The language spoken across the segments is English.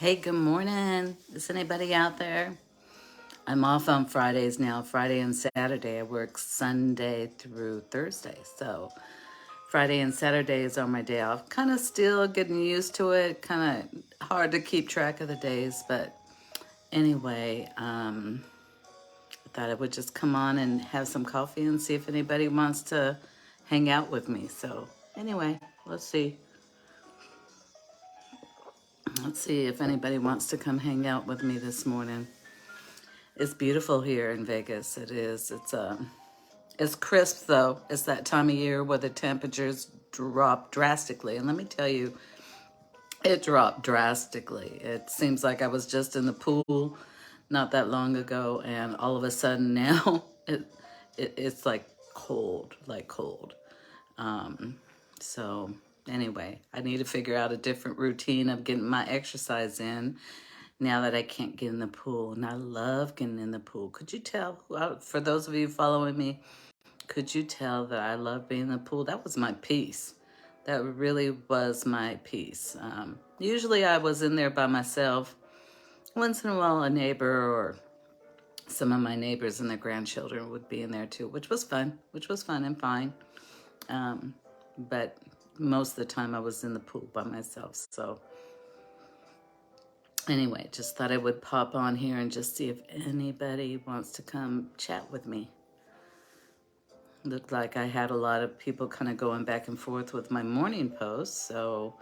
Hey, good morning. Is anybody out there? I'm off on Fridays now, Friday and Saturday. I work Sunday through Thursday. So Friday and Saturdays are my day off. Kind of still getting used to it. Kind of hard to keep track of the days. But anyway, I thought I would just come on and have some coffee and see if anybody wants to hang out with me. So anyway, let's see. Let's see if anybody wants to come hang out with me this morning. It's beautiful here in Vegas. It is. It's crisp though. It's that time of year where the temperatures drop drastically. And let me tell you, it dropped drastically. It seems like I was just in the pool not that long ago, and all of a sudden now it's like cold. Um, so anyway, I need to figure out a different routine of getting my exercise in now that I can't get in the pool. And I love getting in the pool. Could you tell, for those of you following me, could you tell that I love being in the pool? That was my peace. That really was my peace. Usually I was in there by myself. Once in a while, a neighbor or some of my neighbors and their grandchildren would be in there too, which was fun and fine. But most of the time I was in the pool by myself. So anyway, just thought I would pop on here and just see if anybody wants to come chat with me. Looked like I had a lot of people kind of going back and forth with my morning post, so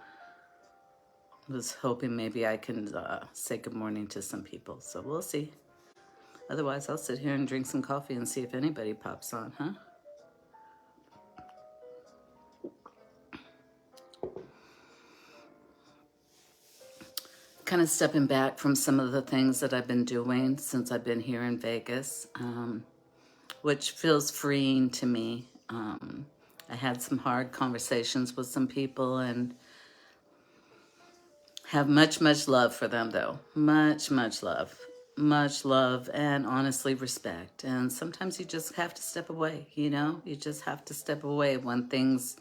I was hoping maybe I can say good morning to some people. So we'll see. Otherwise, I'll sit here and drink some coffee and see if anybody pops on, huh? Kind of stepping back from some of the things that I've been doing since I've been here in Vegas, which feels freeing to me. I had some hard conversations with some people and have much love for them, though. Much love. Much love and honestly respect. And sometimes you just have to step away, you know? You just have to step away when things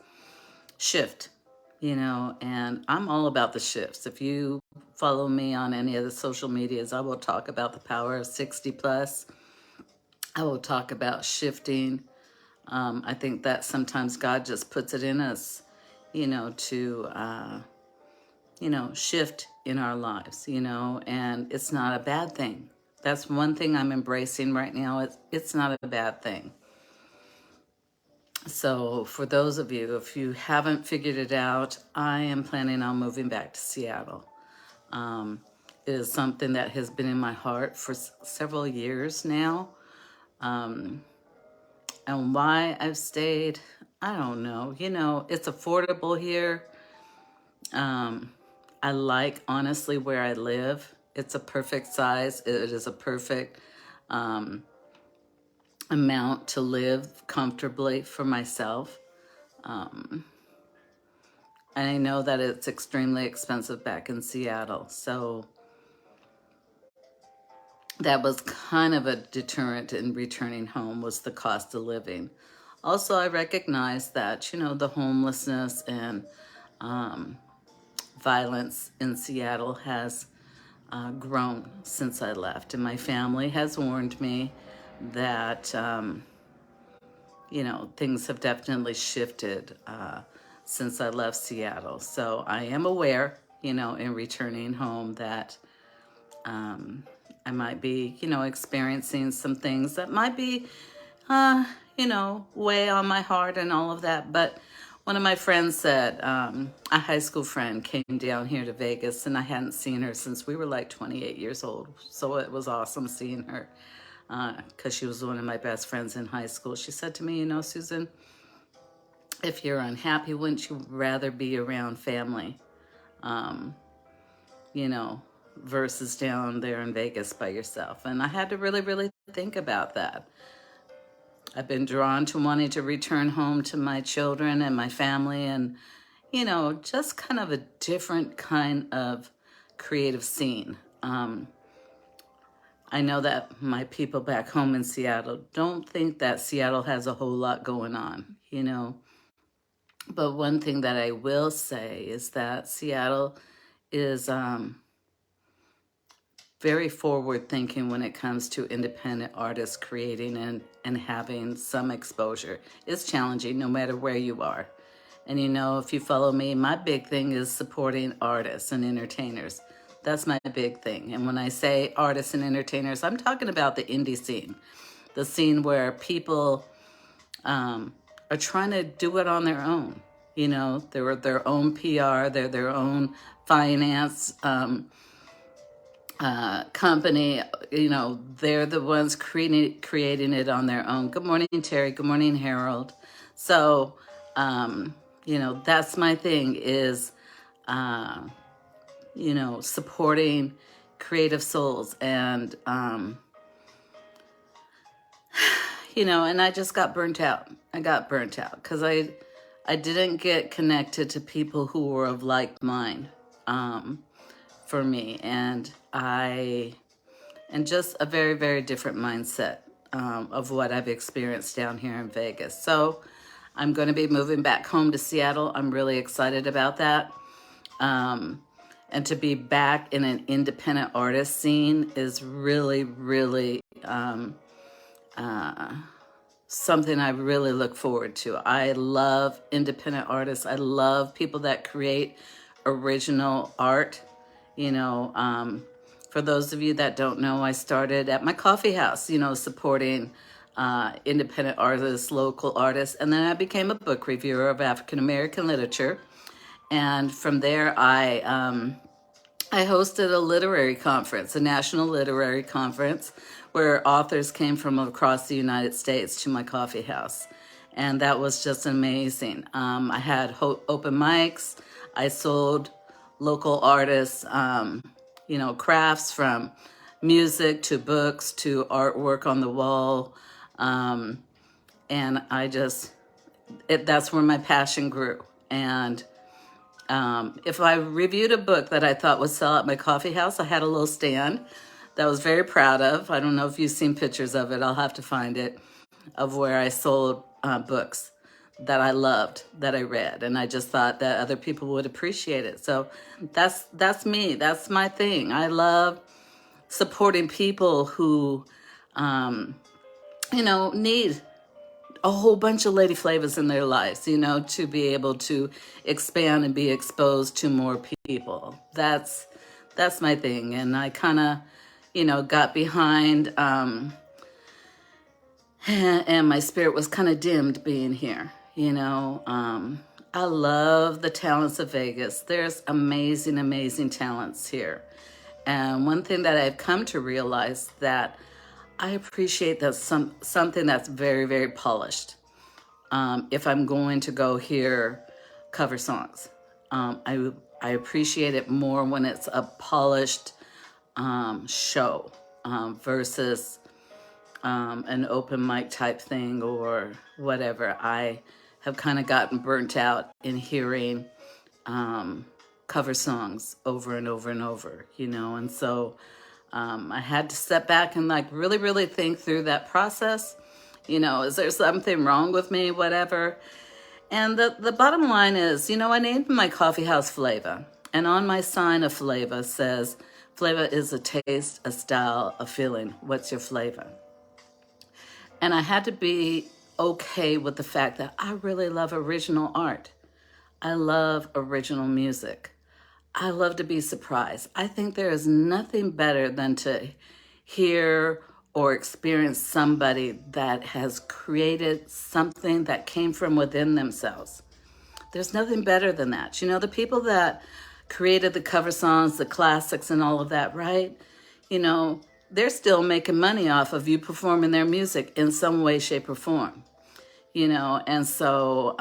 shift, you know? And I'm all about the shifts. If you follow me on any of the social medias, I will talk about the power of 60 plus. I will talk about shifting. I think that sometimes God just puts it in us, to shift in our lives, and it's not a bad thing. That's one thing I'm embracing right now. It's not a bad thing. So for those of you, if you haven't figured it out, I am planning on moving back to Seattle. It is something that has been in my heart for several years now. And why I've stayed, I don't know. It's affordable here. I like, honestly, where I live. It's a perfect size. It is a perfect amount to live comfortably for myself. And I know that it's extremely expensive back in Seattle. So that was kind of a deterrent in returning home, was the cost of living. Also, I recognize that, the homelessness and violence in Seattle has grown since I left. And my family has warned me that, things have definitely shifted since I left Seattle. So I am aware, in returning home that I might be, experiencing some things that might be, weigh on my heart and all of that. But one of my friends said, a high school friend came down here to Vegas, and I hadn't seen her since we were like 28 years old. So it was awesome seeing her because she was one of my best friends in high school. She said to me, Susan, if you're unhappy, wouldn't you rather be around family, you know, versus down there in Vegas by yourself? And I had to really think about that. I've been drawn to wanting to return home to my children and my family, and, just kind of a different kind of creative scene. I know that my people back home in Seattle don't think that Seattle has a whole lot going on, But one thing that I will say is that Seattle is very forward thinking when it comes to independent artists creating and having some exposure. It's challenging no matter where you are. And you know, if you follow me, my big thing is supporting artists and entertainers. That's my big thing. And when I say artists and entertainers, I'm talking about the indie scene, the scene where people are trying to do it on their own. You know, they're their own PR, they're their own finance company. You know, they're the ones creating it on their own. Good morning, Terry. Good morning, Harold. So, you know, that's my thing is, you know, supporting creative souls. And, you know, and I just got burnt out. I got burnt out because I didn't get connected to people who were of like mind for me. And just a very, very different mindset of what I've experienced down here in Vegas. So I'm going to be moving back home to Seattle. I'm really excited about that. And to be back in an independent artist scene is really, really something I really look forward to. I love independent artists. I love people that create original art. You know, for those of you that don't know, I started at my coffee house, you know, supporting independent artists, local artists, and then I became a book reviewer of African American literature. And from there, I hosted a literary conference, a national literary conference, where authors came from across the United States to my coffee house. And that was just amazing. I had open mics. I sold local artists, you know, crafts from music to books to artwork on the wall. And I just, that's where my passion grew. And if I reviewed a book that I thought would sell at my coffee house, I had a little stand that I was very proud of. I don't know if you've seen pictures of it. I'll have to find it, of where I sold books that I loved, that I read. And I just thought that other people would appreciate it. So that's me. That's my thing. I love supporting people who, you know, need a whole bunch of Lady Flavas in their lives, you know, to be able to expand and be exposed to more people. That's my thing. And I kind of, you know, got behind, and my spirit was kind of dimmed being here, you know. I love the talents of Vegas. There's amazing, amazing talents here. And one thing that I've come to realize that I appreciate that something that's very, very polished. If I'm going to go hear cover songs, I appreciate it more when it's a polished show versus an open mic type thing or whatever. I have kind of gotten burnt out in hearing cover songs over and over and over, you know, and so I had to step back and like really, really think through that process. You know, is there something wrong with me, whatever? And the bottom line is, you know, I named my coffee house Flava. And on my sign of Flava says, Flava is a taste, a style, a feeling. What's your flavor? And I had to be okay with the fact that I really love original art. I love original music. I love to be surprised. I think there is nothing better than to hear or experience somebody that has created something that came from within themselves. There's nothing better than that. You know, the people that created the cover songs, the classics and all of that, right? You know, they're still making money off of you performing their music in some way, shape, or form. You know, and so,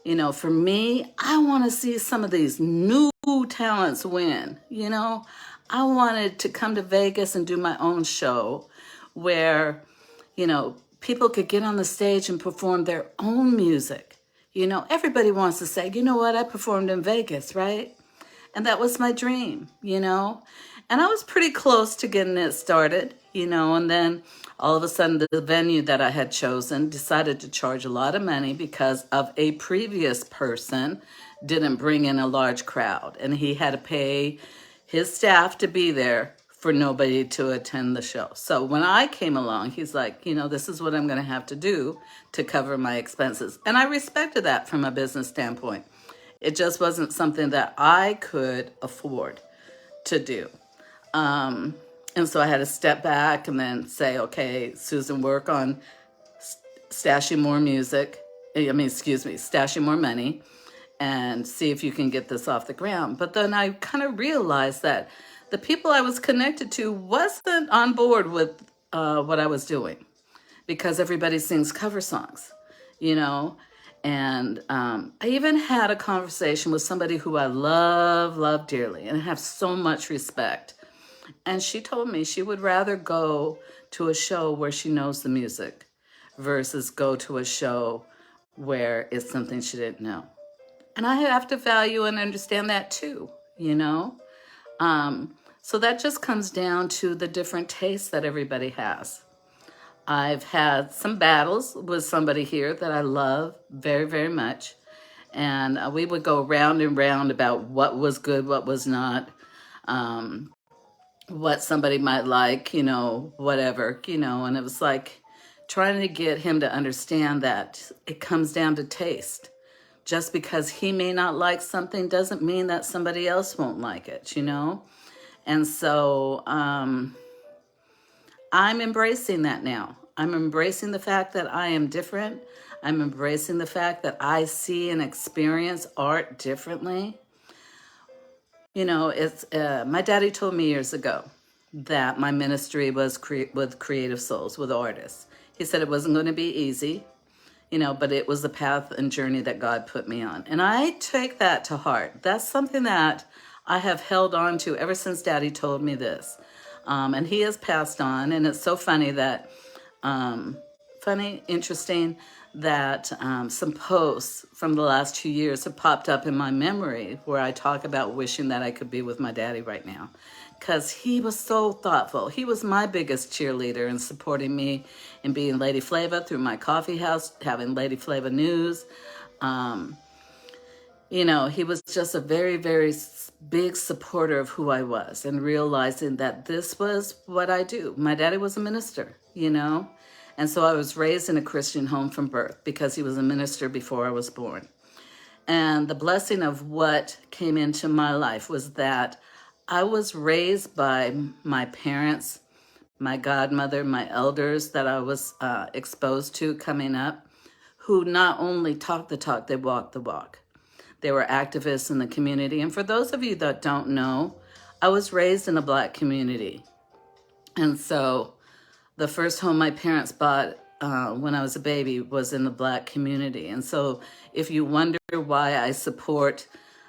you know, for me, I want to see some of these new talents win. You know, I wanted to come to Vegas and do my own show where, you know, people could get on the stage and perform their own music. You know, everybody wants to say, you know what, I performed in Vegas, right? And that was my dream, you know. And I was pretty close to getting it started, you know, and then all of a sudden the venue that I had chosen decided to charge a lot of money because of a previous person didn't bring in a large crowd. And he had to pay, his staff to be there for nobody to attend the show. So when I came along, he's like, this is what I'm going to have to do to cover my expenses. And I respected that from a business standpoint. It just wasn't something that I could afford to do. And so I had to step back and then say, okay, Susan, work on stashing more stashing more money and see if you can get this off the ground. But then I kind of realized that the people I was connected to wasn't on board with what I was doing, because everybody sings cover songs, And I even had a conversation with somebody who I love dearly and have so much respect. And she told me she would rather go to a show where she knows the music versus go to a show where it's something she didn't know. And I have to value and understand that too, So that just comes down to the different tastes that everybody has. I've had some battles with somebody here that I love very, very much. And we would go round and round about what was good, what was not, what somebody might like, whatever, and it was like trying to get him to understand that it comes down to taste. Just because he may not like something doesn't mean that somebody else won't like it, And so I'm embracing that now. I'm embracing the fact that I am different. I'm embracing the fact that I see and experience art differently. It's my daddy told me years ago that my ministry was with creative souls, with artists. He said it wasn't going to be easy, but it was the path and journey that God put me on. And I take that to heart. That's something that I have held on to ever since Daddy told me this. And he has passed on. And it's so funny that, interesting that some posts from the last 2 years have popped up in my memory where I talk about wishing that I could be with my daddy right now. Because he was so thoughtful. He was my biggest cheerleader in supporting me in being Lady Flava through my coffee house, having LadyFlavaNews. He was just a very, very big supporter of who I was and realizing that this was what I do. My daddy was a minister, And so I was raised in a Christian home from birth because he was a minister before I was born. And the blessing of what came into my life was that I was raised by my parents, my godmother, my elders that I was exposed to coming up, who not only talked the talk, they walked the walk. They were activists in the community. And for those of you that don't know, I was raised in a Black community. And so the first home my parents bought when I was a baby was in the Black community. And so if you wonder why I support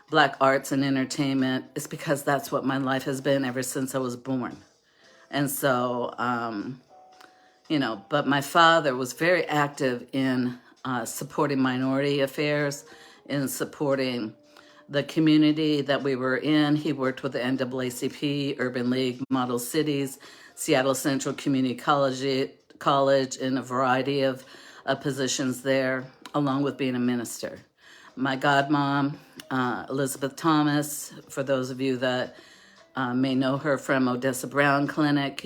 Black arts and entertainment, it's because that's what my life has been ever since I was born. And so, but my father was very active in supporting minority affairs, in supporting the community that we were in. He worked with the NAACP, Urban League, Model Cities, Seattle Central Community College in a variety of positions there, along with being a minister. My godmom, Elizabeth Thomas, for those of you that may know her from Odessa Brown Clinic,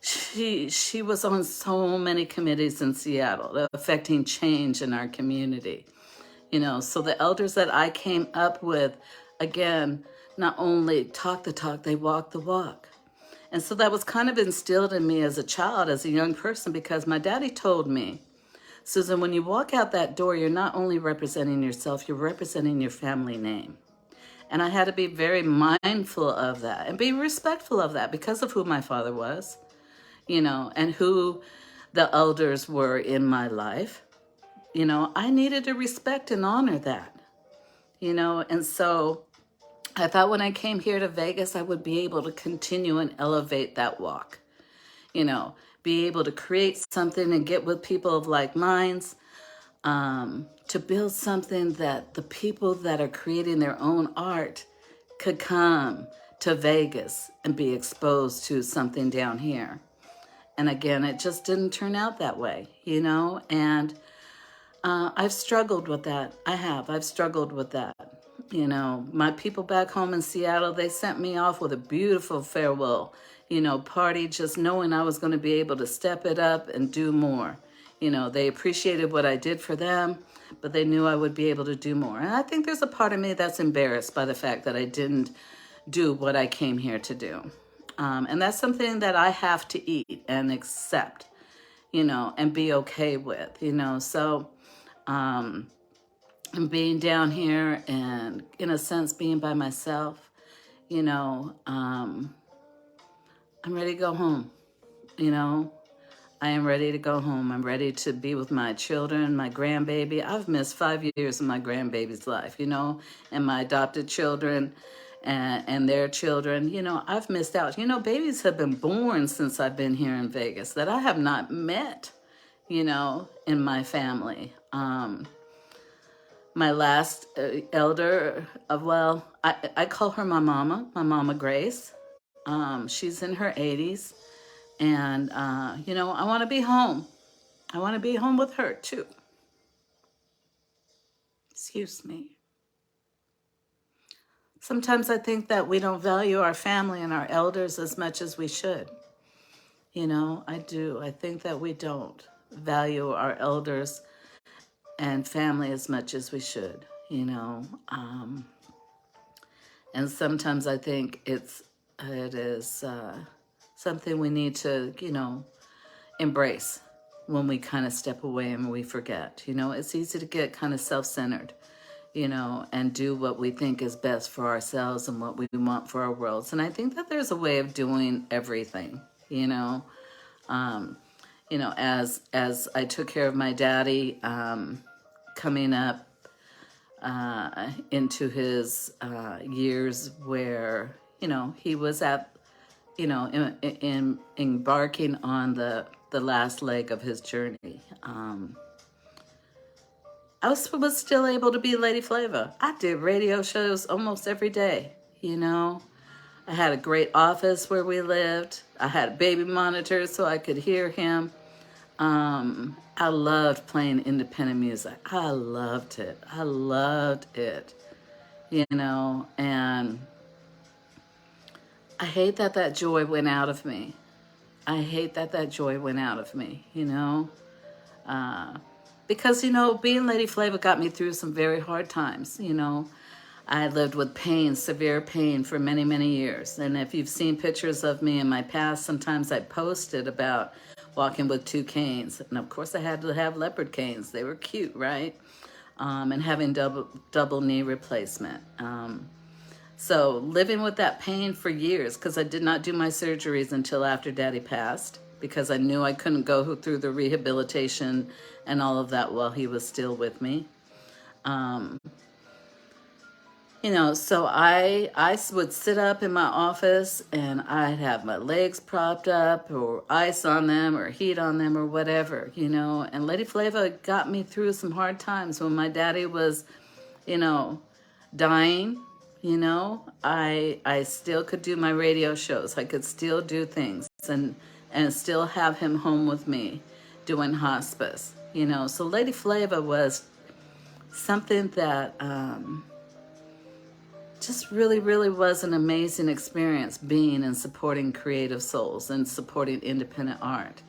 she was on so many committees in Seattle affecting change in our community. So the elders that I came up with, again, not only talk the talk, they walk the walk. And so that was kind of instilled in me as a child, as a young person, because my daddy told me, Susan, when you walk out that door, you're not only representing yourself, you're representing your family name. And I had to be very mindful of that and be respectful of that because of who my father was, and who the elders were in my life. I needed to respect and honor that, and so I thought when I came here to Vegas, I would be able to continue and elevate that walk, be able to create something and get with people of like minds, to build something that the people that are creating their own art could come to Vegas and be exposed to something down here. And again, it just didn't turn out that way, and I've struggled with that. I've struggled with that. You know, my people back home in Seattle, they sent me off with a beautiful farewell, party, just knowing I was going to be able to step it up and do more. They appreciated what I did for them, but they knew I would be able to do more. And I think there's a part of me that's embarrassed by the fact that I didn't do what I came here to do. And that's something that I have to eat and accept, and be okay with, So, and being down here and, in a sense, being by myself, I'm ready to go home, I am ready to go home. I'm ready to be with my children, my grandbaby. I've missed 5 years of my grandbaby's life, and my adopted children and their children. I've missed out. Babies have been born since I've been here in Vegas that I have not met, in my family. My last elder, I call her my Mama Grace. She's in her 80s. And, I want to be home. I want to be home with her, too. Excuse me. Sometimes I think that we don't value our family and our elders as much as we should. I do. I think that we don't value our elders and family as much as we should, And sometimes I think it is something we need to, embrace when we kind of step away and we forget. It's easy to get kind of self-centered, and do what we think is best for ourselves and what we want for our worlds. And I think that there's a way of doing everything, as I took care of my daddy, coming up into his years where, he was at, in embarking on the last leg of his journey. I was still able to be Lady Flava. I did radio shows almost every day, I had a great office where we lived. I had a baby monitor so I could hear him. I loved playing independent music. I loved it. And I hate that joy went out of me. Because, being Lady Flava got me through some very hard times, I lived with pain, severe pain for many, many years. And if you've seen pictures of me in my past, sometimes I posted about walking with 2 canes. And of course I had to have leopard canes. They were cute, right? And having double knee replacement. So living with that pain for years, because I did not do my surgeries until after Daddy passed, because I knew I couldn't go through the rehabilitation and all of that while he was still with me. So I would sit up in my office and I'd have my legs propped up or ice on them or heat on them or whatever, And Lady Flava got me through some hard times when my daddy was, dying. I still could do my radio shows. I could still do things and still have him home with me doing hospice, So Lady Flava was something that just really, really was an amazing experience being and supporting creative souls and supporting independent art,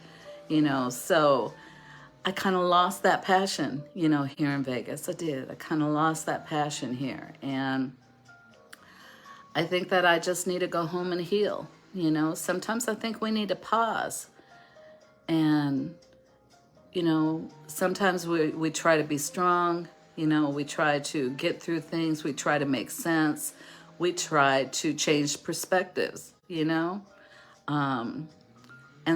So I kind of lost that passion, here in Vegas. I did. I kind of lost that passion here. And I think that I just need to go home and heal, Sometimes I think we need to pause. And, sometimes we try to be strong. We try to get through things. We try to make sense. We try to change perspectives, And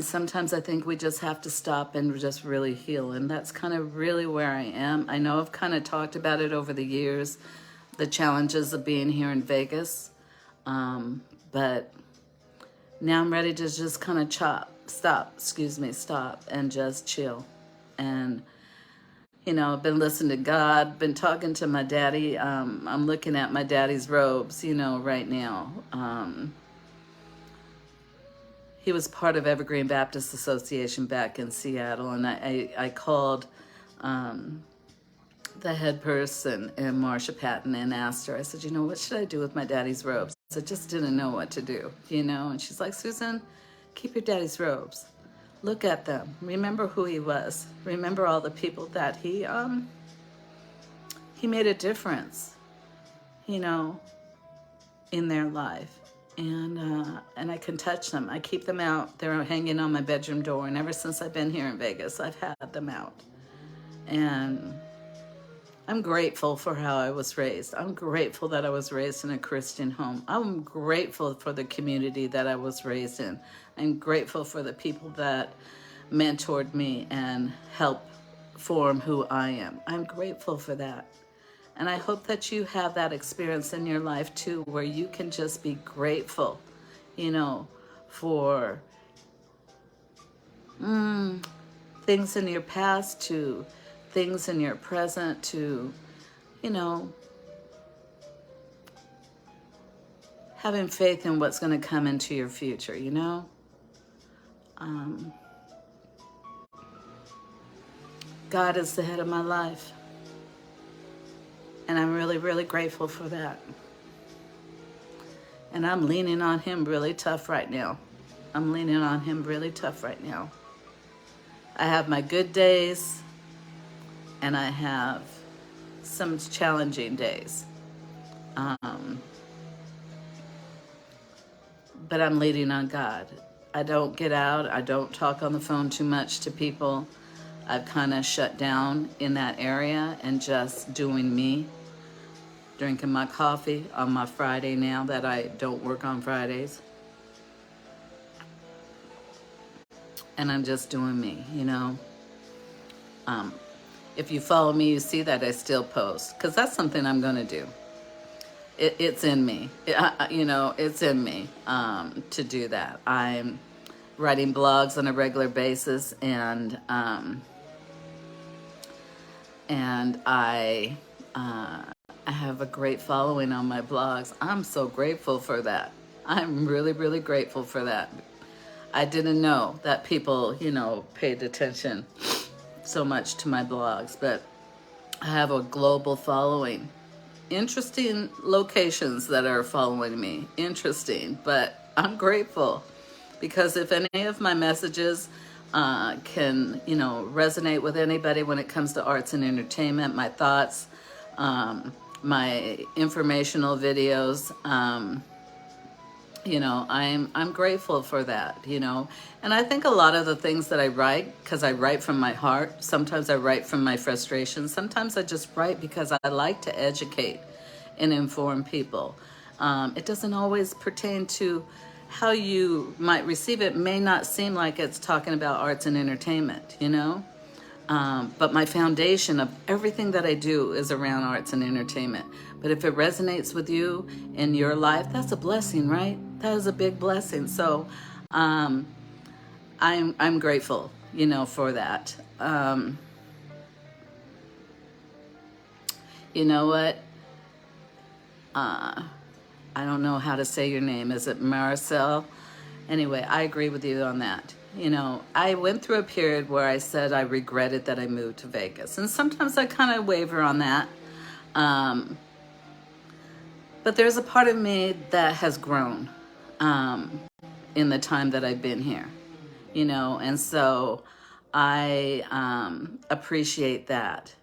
sometimes I think we just have to stop and just really heal. And that's kind of really where I am. I know I've kind of talked about it over the years, the challenges of being here in Vegas. But now I'm ready to just kind of stop, and just chill. And I've been listening to God, been talking to my daddy. I'm looking at my daddy's robes, right now. He was part of Evergreen Baptist Association back in Seattle, and I called the head person in Marsha Patton and asked her, I said, you know, what should I do with my daddy's robes? I just didn't know what to do, you know? And she's like, Susan, keep your daddy's robes. Look at them. Remember who he was. Remember all the people that he made a difference, you know, in their life. And I can touch them. I keep them out. They're hanging on my bedroom door. And ever since I've been here in Vegas, I've had them out. And I'm grateful for how I was raised. I'm grateful that I was raised in a Christian home. I'm grateful for the community that I was raised in. I'm grateful for the people that mentored me and helped form who I am. I'm grateful for that. And I hope that you have that experience in your life too, where you can just be grateful, you know, for things in your past to things in your present to, you know, having faith in what's going to come into your future, you know. God is the head of my life. And I'm really, really grateful for that. And I'm leaning on him really tough right now. I'm leaning on him really tough right now. I have my good days, and I have some challenging days. But I'm leaning on God. I don't get out. I don't talk on the phone too much to people. I've kind of shut down in that area and just doing me. Drinking my coffee on my Friday now that I don't work on Fridays. And I'm just doing me, you know. If you follow me, you see that I still post, because that's something I'm going to do. It's in me, you know, it's in me to do that. I'm writing blogs on a regular basis, and I have a great following on my blogs. I'm so grateful for that. I'm really, really grateful for that. I didn't know that people, you know, paid attention so much to my blogs, but I have a global following. Interesting locations that are following me. Interesting, but I'm grateful because if any of my messages can, you know, resonate with anybody when it comes to arts and entertainment, my thoughts, my informational videos, you know, I'm grateful for that, you know. And I think a lot of the things that I write, because I write from my heart, sometimes I write from my frustration, sometimes I just write because I like to educate and inform people. It doesn't always pertain to how you might receive it. It may not seem like it's talking about arts and entertainment, you know. But my foundation of everything that I do is around arts and entertainment. But if it resonates with you in your life, that's a blessing, right? That is a big blessing. So I'm grateful, you know, for that. You know what? I don't know how to say your name. Is it Maricel? Anyway, I agree with you on that. You know, I went through a period where I said I regretted that I moved to Vegas. And sometimes I kind of waver on that. But there's a part of me that has grown in the time that I've been here. You know, and so I appreciate that.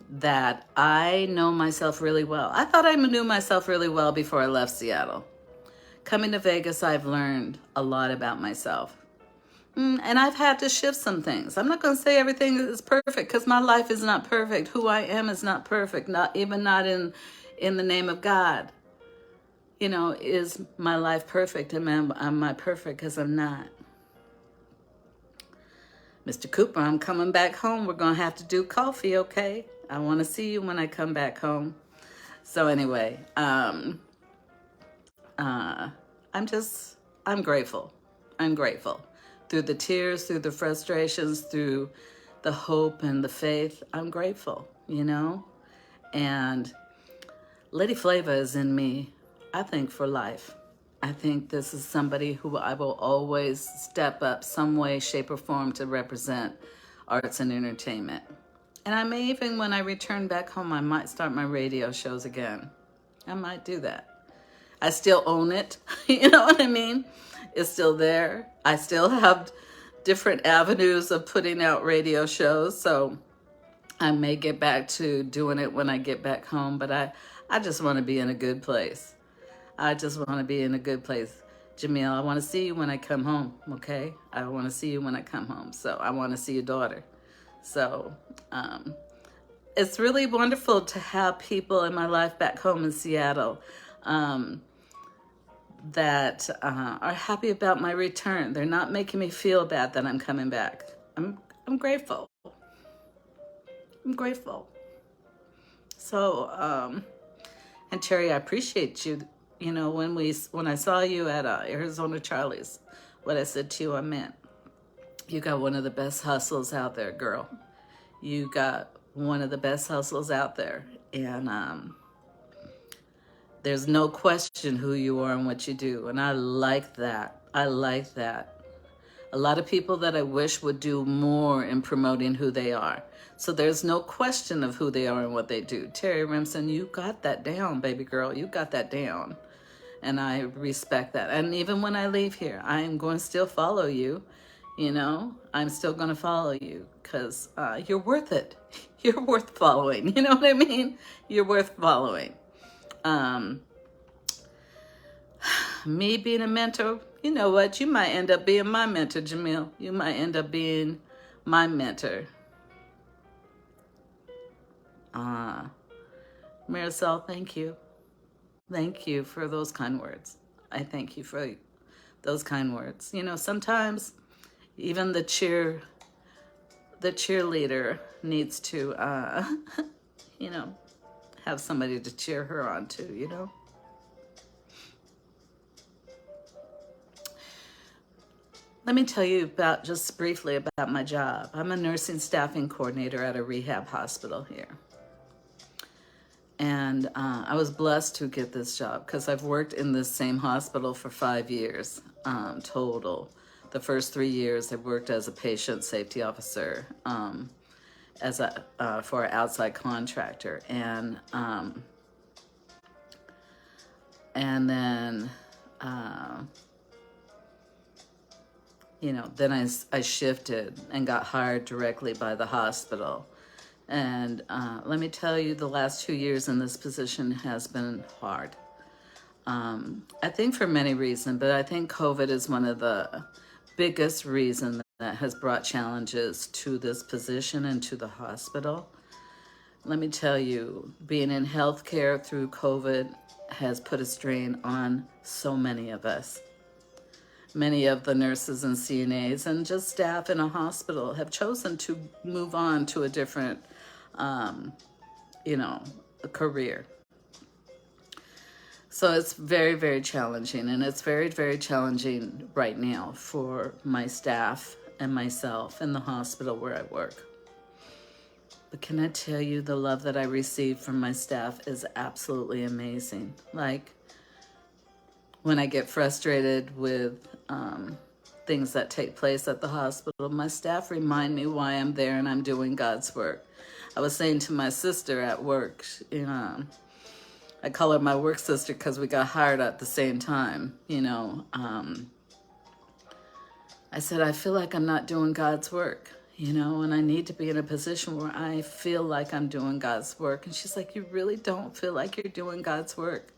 That I know myself really well. I thought I knew myself really well before I left Seattle. Coming to Vegas, I've learned a lot about myself. And I've had to shift some things. I'm not going to say everything is perfect because my life is not perfect. Who I am is not perfect, not in the name of God. You know, is my life perfect? Am I perfect? Because I'm not. Mr. Cooper, I'm coming back home. We're going to have to do coffee, okay? I want to see you when I come back home. So anyway, I'm grateful. I'm grateful. Through the tears, through the frustrations, through the hope and the faith, I'm grateful, you know? And Lady Flava is in me, I think, for life. I think this is somebody who I will always step up some way, shape, or form to represent arts and entertainment. And I may even, when I return back home, I might start my radio shows again. I might do that. I still own it. You know what I mean? It's still there. I still have different avenues of putting out radio shows. So I may get back to doing it when I get back home. But I just want to be in a good place. I just want to be in a good place. Jamil, I want to see you when I come home, okay? I want to see you when I come home. So I want to see your daughter. So it's really wonderful to have people in my life back home in Seattle that are happy about my return. They're not making me feel bad that I'm coming back. I'm grateful. I'm grateful. So, and Terry, I appreciate you. You know, when I saw you at Arizona Charlie's, what I said to you, I meant. You got one of the best hustles out there, girl. You got one of the best hustles out there. And there's no question who you are and what you do. And I like that. I like that. A lot of people that I wish would do more in promoting who they are. So there's no question of who they are and what they do. Terry Remsen, you got that down, baby girl. You got that down. And I respect that. And even when I leave here, I am going to still follow you. You know, I'm still going to follow you because you're worth it. You're worth following. You know what I mean? You're worth following. Me being a mentor, you know what? You might end up being my mentor, Jamil. You might end up being my mentor. Marisol, thank you. Thank you for those kind words. I thank you for those kind words. You know, sometimes even the cheerleader needs to, you know, have somebody to cheer her on too, you know? Let me tell you just briefly about my job. I'm a nursing staffing coordinator at a rehab hospital here. And I was blessed to get this job because I've worked in this same hospital for 5 years total. The first 3 years I worked as a patient safety officer for an outside contractor. And then, you know, then I shifted and got hired directly by the hospital. And let me tell you, the last 2 years in this position has been hard. I think for many reasons, but I think COVID is one of the biggest reasons that has brought challenges to this position and to the hospital. Let me tell you, being in healthcare through COVID has put a strain on so many of us. Many of the nurses and CNAs and just staff in a hospital have chosen to move on to a different, you know, a career. So it's very, very challenging, and it's very, very challenging right now for my staff and myself in the hospital where I work. But can I tell you, the love that I receive from my staff is absolutely amazing. Like, when I get frustrated with things that take place at the hospital, my staff remind me why I'm there and I'm doing God's work. I was saying to my sister at work, you know, I call her my work sister because we got hired at the same time, you know. I said, I feel like I'm not doing God's work, you know, and I need to be in a position where I feel like I'm doing God's work. And she's like, you really don't feel like you're doing God's work?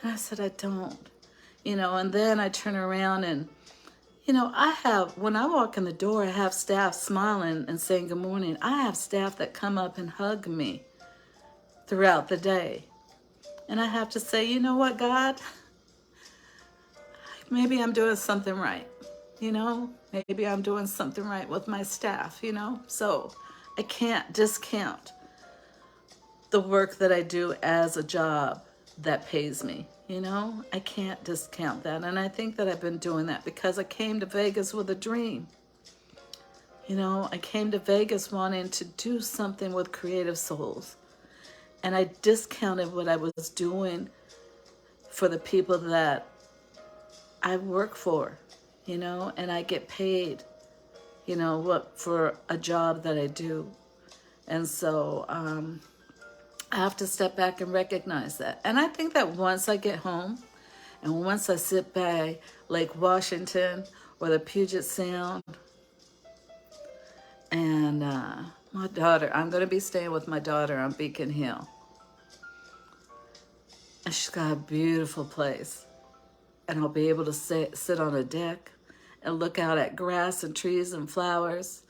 And I said, I don't. You know, and then I turn around and, you know, when I walk in the door, I have staff smiling and saying good morning. I have staff that come up and hug me throughout the day. And I have to say, you know what, God? Maybe I'm doing something right. You know, maybe I'm doing something right with my staff, you know? So I can't discount the work that I do as a job that pays me. You know, I can't discount that. And I think that I've been doing that because I came to Vegas with a dream. You know, I came to Vegas wanting to do something with creative souls. And I discounted what I was doing for the people that I work for, you know, and I get paid, you know, for a job that I do. And so I have to step back and recognize that. And I think that once I get home and once I sit by Lake Washington or the Puget Sound, and my daughter, I'm going to be staying with my daughter on Beacon Hill. And she's got a beautiful place. And I'll be able to sit on a deck and look out at grass and trees and flowers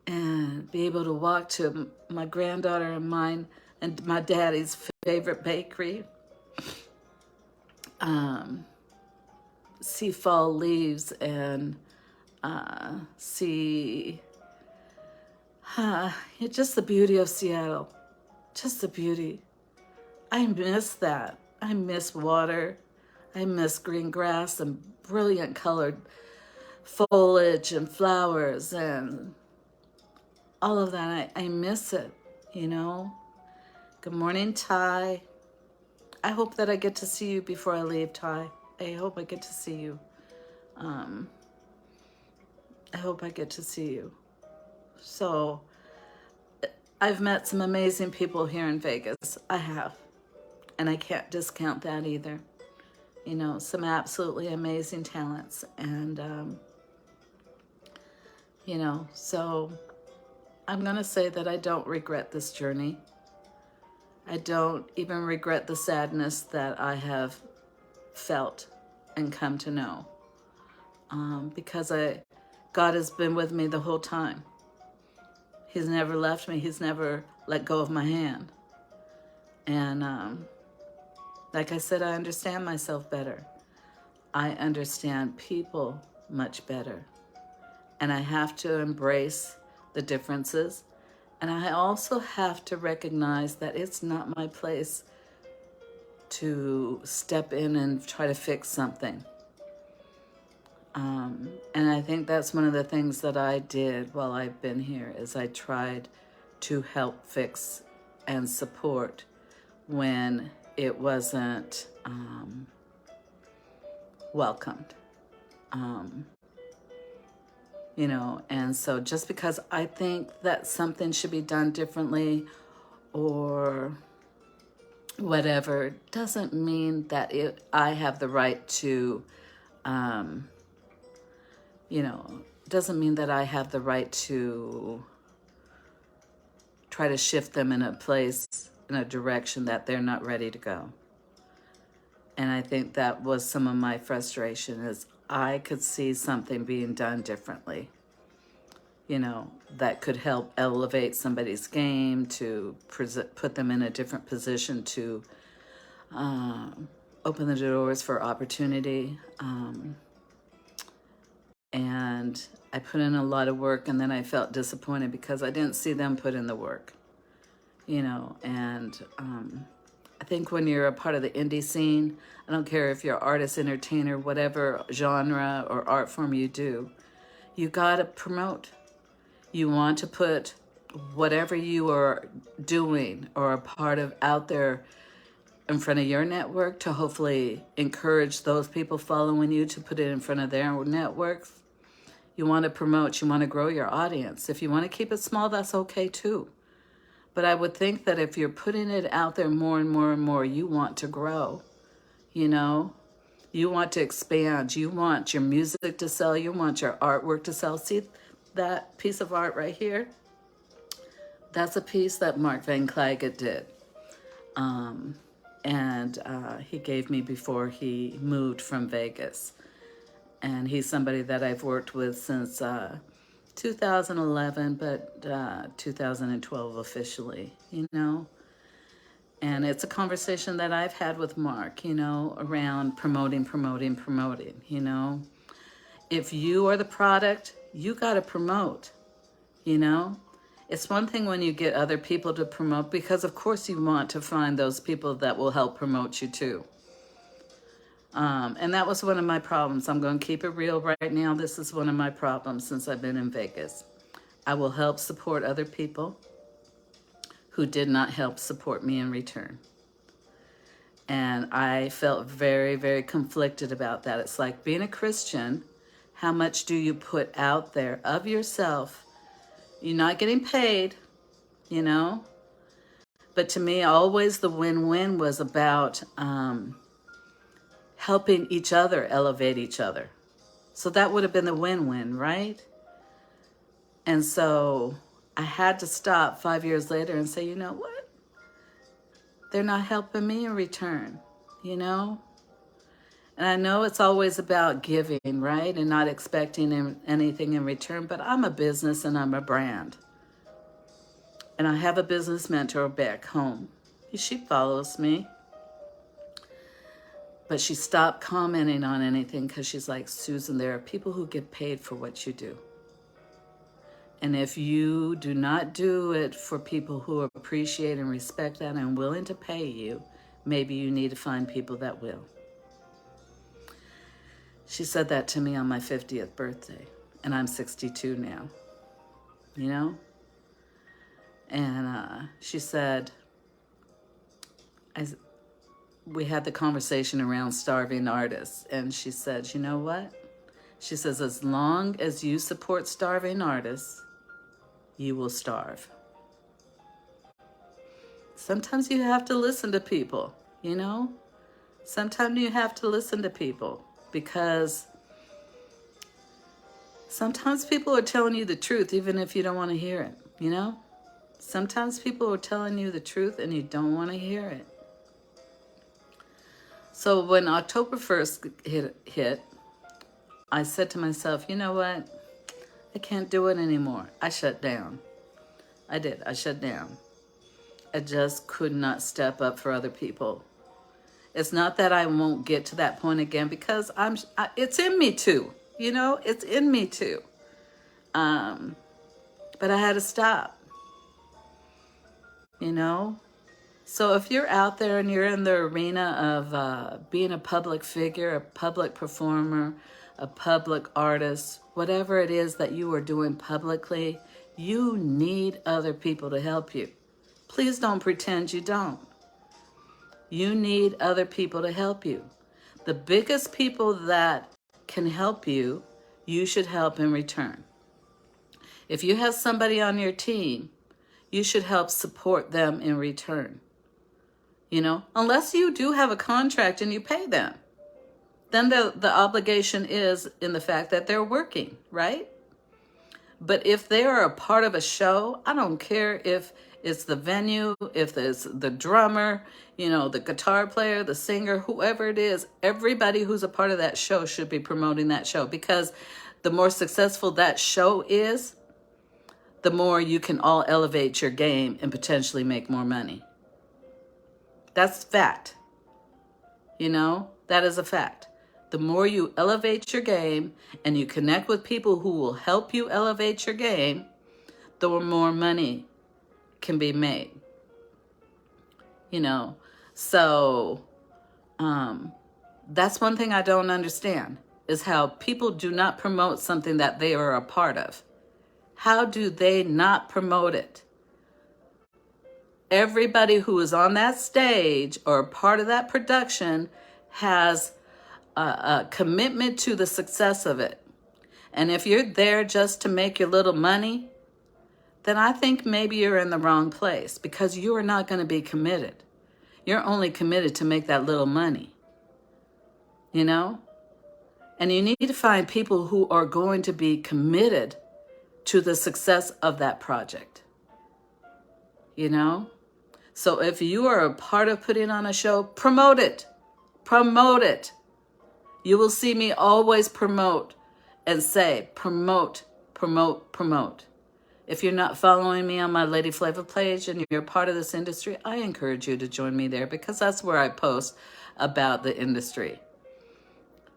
and be able to walk to my granddaughter and mine and my daddy's favorite bakery. See fall leaves and see just the beauty of Seattle. Just the beauty. I miss that. I miss water. I miss green grass and brilliant colored foliage and flowers and all of that. I miss it, you know. Good morning, Ty. I hope that I get to see you before I leave, Ty. I hope I get to see you. I hope I get to see you. So, I've met some amazing people here in Vegas. I have. And I can't discount that either. You know, some absolutely amazing talents. And, you know, so I'm going to say that I don't regret this journey. I don't even regret the sadness that I have felt and come to know. Because God has been with me the whole time. He's never left me. He's never let go of my hand. And like I said, I understand myself better. I understand people much better. And I have to embrace the differences. And I also have to recognize that it's not my place to step in and try to fix something. And I think that's one of the things that I did while I've been here is I tried to help fix and support when it wasn't welcomed. You know, and so just because I think that something should be done differently or whatever doesn't mean that I have the right to, you know, doesn't mean that I have the right to try to shift them in a place, in a direction that they're not ready to go. And I think that was some of my frustration is I could see something being done differently, you know, that could help elevate somebody's game, to put them in a different position, to open the doors for opportunity. And I put in a lot of work, and then I felt disappointed because I didn't see them put in the work, you know. And I think when you're a part of the indie scene, I don't care if you're artist, entertainer, whatever genre or art form you do, you gotta promote. You want to put whatever you are doing or a part of out there in front of your network to hopefully encourage those people following you to put it in front of their networks. You want to promote, you want to grow your audience. If you want to keep it small, that's okay too. But I would think that if you're putting it out there more and more and more, you want to grow, you know? You want to expand. You want your music to sell. You want your artwork to sell. See that piece of art right here? That's a piece that Mark Van Klagen did. And he gave me before he moved from Vegas. And he's somebody that I've worked with since 2011, but 2012 officially, you know. And it's a conversation that I've had with Mark, you know, around promoting, you know. If you are the product, you got to promote, you know. It's one thing when you get other people to promote, because of course you want to find those people that will help promote you too. And that was one of my problems. I'm going to keep it real right now. This is one of my problems since I've been in Vegas. I will help support other people who did not help support me in return. And I felt very, very conflicted about that. It's like being a Christian, how much do you put out there of yourself? You're not getting paid. you know? But to me, always the win-win was about helping each other elevate each other. So that would have been the win-win, right? And so I had to stop 5 years later and say, you know what? They're not helping me in return, you know? And I know it's always about giving, right? And not expecting anything in return, but I'm a business and I'm a brand. And I have a business mentor back home. She follows me. But she stopped commenting on anything because she's like, Susan, there are people who get paid for what you do. And if you do not do it for people who appreciate and respect that and willing to pay you, maybe you need to find people that will. She said that to me on my 50th birthday, and I'm 62 now, you know? And she said, we had the conversation around starving artists, and she said, you know what? She says, as long as you support starving artists, you will starve. Sometimes you have to listen to people, you know? Sometimes you have to listen to people because sometimes people are telling you the truth even if you don't want to hear it, you know? Sometimes people are telling you the truth and you don't want to hear it. So when October 1st hit, I said to myself, you know what? I can't do it anymore. I shut down. I did. I shut down. I just could not step up for other people. It's not that I won't get to that point again because it's in me too. You know, it's in me too. But I had to stop, you know? So if you're out there and you're in the arena of being a public figure, a public performer, a public artist, whatever it is that you are doing publicly, you need other people to help you. Please don't pretend you don't. You need other people to help you. The biggest people that can help you, you should help in return. If you have somebody on your team, you should help support them in return. You know, unless you do have a contract and you pay them, then the obligation is in the fact that they're working, right? But if they are a part of a show, I don't care if it's the venue, if it's the drummer, you know, the guitar player, the singer, whoever it is, everybody who's a part of that show should be promoting that show because the more successful that show is, the more you can all elevate your game and potentially make more money. That's fact. You know, that is a fact. The more you elevate your game and you connect with people who will help you elevate your game, the more money can be made. You know, so that's one thing I don't understand is how people do not promote something that they are a part of. How do they not promote it? Everybody who is on that stage or a part of that production has a commitment to the success of it. And if you're there just to make your little money, then I think maybe you're in the wrong place because you are not going to be committed. You're only committed to make that little money, you know? And you need to find people who are going to be committed to the success of that project, you know? So if you are a part of putting on a show, promote it. Promote it. You will see me always promote and say, promote, promote, promote. If you're not following me on my Lady Flava page and you're part of this industry, I encourage you to join me there because that's where I post about the industry,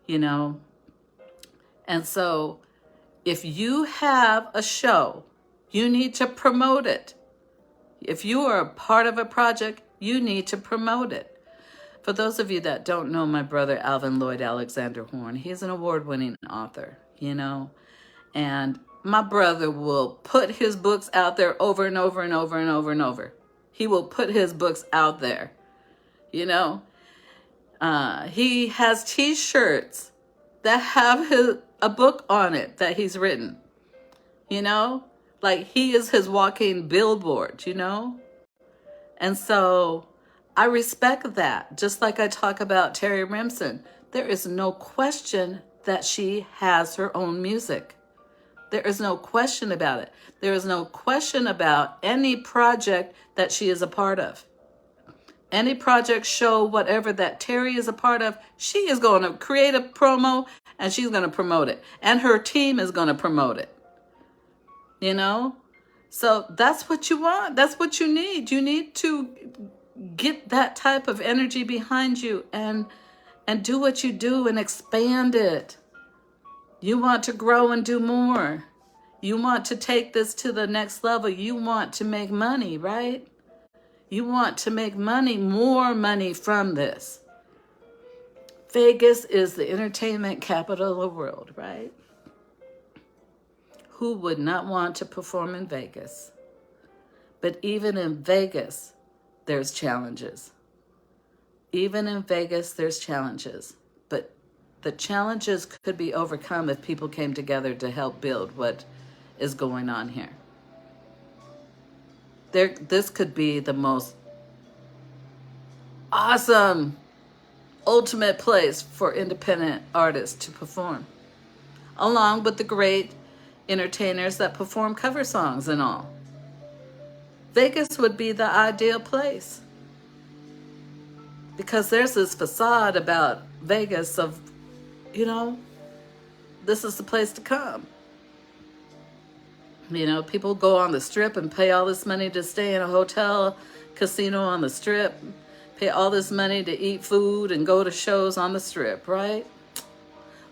you know? And so if you have a show, you need to promote it. If you are a part of a project, you need to promote it. For those of you that don't know my brother, Alvin Lloyd Alexander Horn, he's an award-winning author, you know, and my brother will put his books out there over and over and over and over and over. He will put his books out there, you know. He has T-shirts that have a book on it that he's written, you know. Like he is his walking billboard, you know? And so I respect that. Just like I talk about Terry Remsen, there is no question that she has her own music. There is no question about it. There is no question about any project that she is a part of. Any project, show, whatever that Terry is a part of, she is going to create a promo and she's going to promote it. And her team is going to promote it. You know? So that's what you want. That's what you need. You need to get that type of energy behind you and do what you do and expand it. You want to grow and do more. You want to take this to the next level. You want to make money, right? You want to make money, more money from this. Vegas is the entertainment capital of the world, right? Who would not want to perform in Vegas? But even in Vegas, there's challenges. Even in Vegas, there's challenges. But the challenges could be overcome if people came together to help build what is going on here. This could be the most awesome, ultimate place for independent artists to perform, along with the great entertainers that perform cover songs and all. Vegas would be the ideal place because there's this facade about Vegas of, you know, this is the place to come. You know, people go on the strip and pay all this money to stay in a hotel, casino on the strip, pay all this money to eat food and go to shows on the strip, right?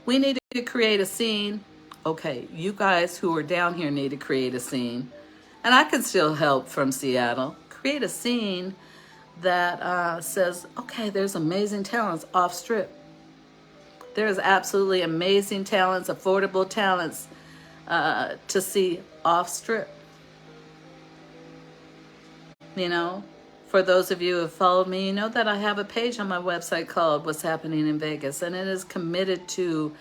We need to create a scene. Okay, you guys who are down here need to create a scene. And I can still help from Seattle. Create a scene that says, okay, there's amazing talents off strip. There's absolutely amazing talents, affordable talents to see off strip. You know, for those of you who have followed me, you know that I have a page on my website called What's Happening in Vegas, and it is committed to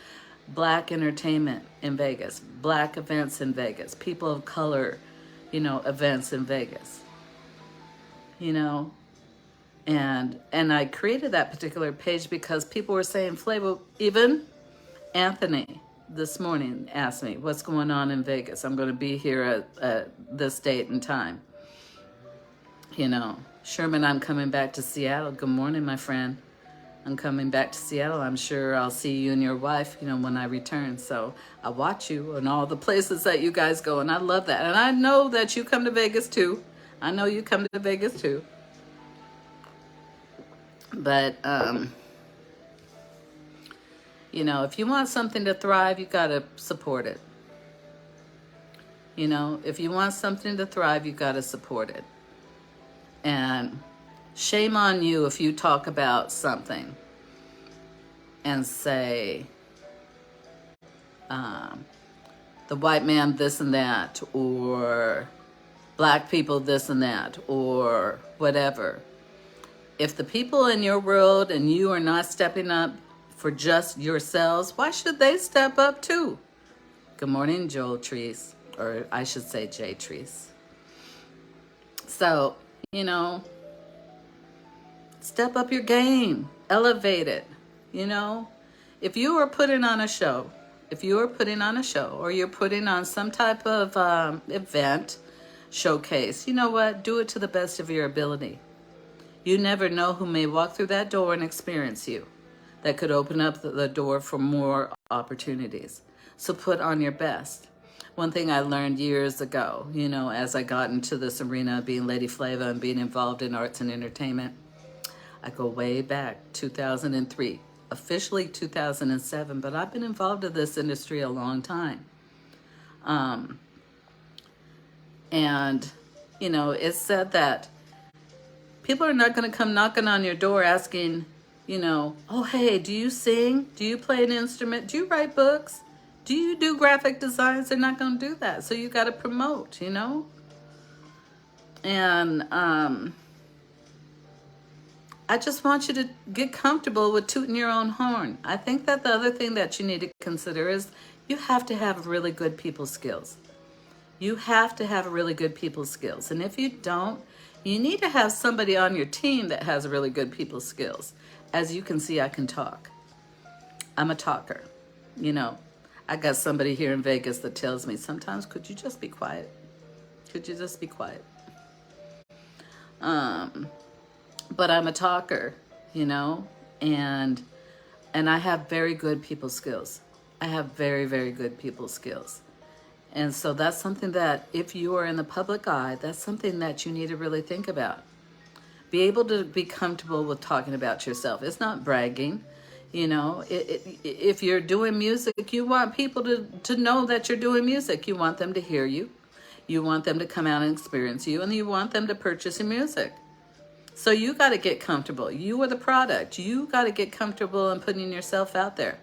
Black entertainment in Vegas, Black events in Vegas, people of color, you know, events in Vegas. You know, and I created that particular page because people were saying, Flava, even Anthony this morning asked me, what's going on in Vegas? I'm going to be here at this date and time. You know, Sherman, I'm coming back to Seattle. Good morning, my friend. I'm coming back to Seattle. I'm sure I'll see you and your wife, you know, when I return. So I watch you and all the places that you guys go, and I love that. And I know that you come to Vegas too. I know you come to Vegas too. But, you know, if you want something to thrive, you got to support it. You know, if you want something to thrive, you got to support it. And shame on you if you talk about something and say, the white man this and that, or black people this and that, or whatever. If the people in your world and you are not stepping up for just yourselves, why should they step up too? Good morning, Joel Trees, or I should say Jay Trees. So, you know, step up your game, elevate it. You know, if you are putting on a show, or you're putting on some type of event, showcase, you know what? Do it to the best of your ability. You never know who may walk through that door and experience you. That could open up the door for more opportunities. So put on your best. One thing I learned years ago, you know, as I got into this arena, being Lady Flava and being involved in arts and entertainment, I go way back, 2003, officially 2007, but I've been involved in this industry a long time. And, you know, it's said that people are not going to come knocking on your door asking, you know, oh, hey, do you sing? Do you play an instrument? Do you write books? Do you do graphic designs? They're not going to do that. So you got to promote, you know? And I just want you to get comfortable with tooting your own horn. I think that the other thing that you need to consider is you have to have really good people skills. You have to have really good people skills. And if you don't, you need to have somebody on your team that has really good people skills. As you can see, I can talk. I'm a talker. You know, I got somebody here in Vegas that tells me sometimes, could you just be quiet? Could you just be quiet? But I'm a talker, you know, and I have very good people skills. I have very, very good people skills. And so that's something that if you are in the public eye, that's something that you need to really think about. Be able to be comfortable with talking about yourself. It's not bragging. You know, if you're doing music, you want people to know that you're doing music. You want them to hear you. You want them to come out and experience you, and you want them to purchase your music. So you got to get comfortable. You are the product. You got to get comfortable in putting yourself out there.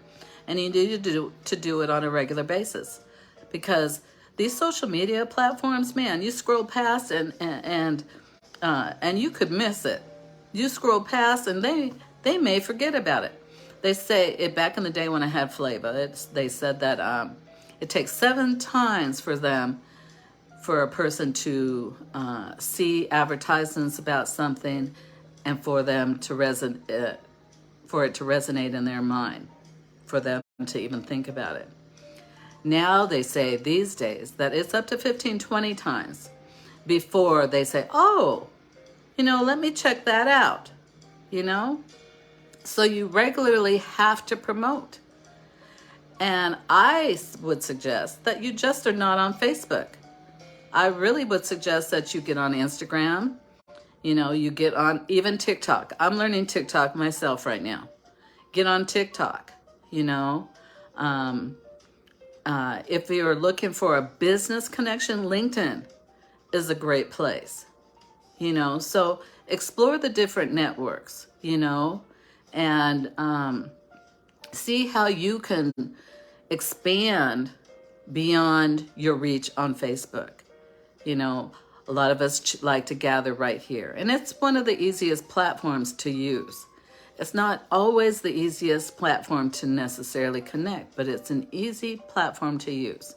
And you need to do it on a regular basis. Because these social media platforms, man, you scroll past and you could miss it. You scroll past and they may forget about it. They say it back in the day when I had Flava. They said that it takes 7 times for a person to see advertisements about something, and for them to for it to resonate in their mind, for them to even think about it. Now they say these days that it's up to 15, 20 times before they say, oh, you know, let me check that out, you know? So you regularly have to promote. And I would suggest that you just are not on Facebook. I really would suggest that you get on Instagram. You know, you get on even TikTok. I'm learning TikTok myself right now. Get on TikTok, you know. If you're looking for a business connection, LinkedIn is a great place, you know. So explore the different networks, you know, and see how you can expand beyond your reach on Facebook. You know, a lot of us like to gather right here, and it's one of the easiest platforms to use. It's not always the easiest platform to necessarily connect, but it's an easy platform to use.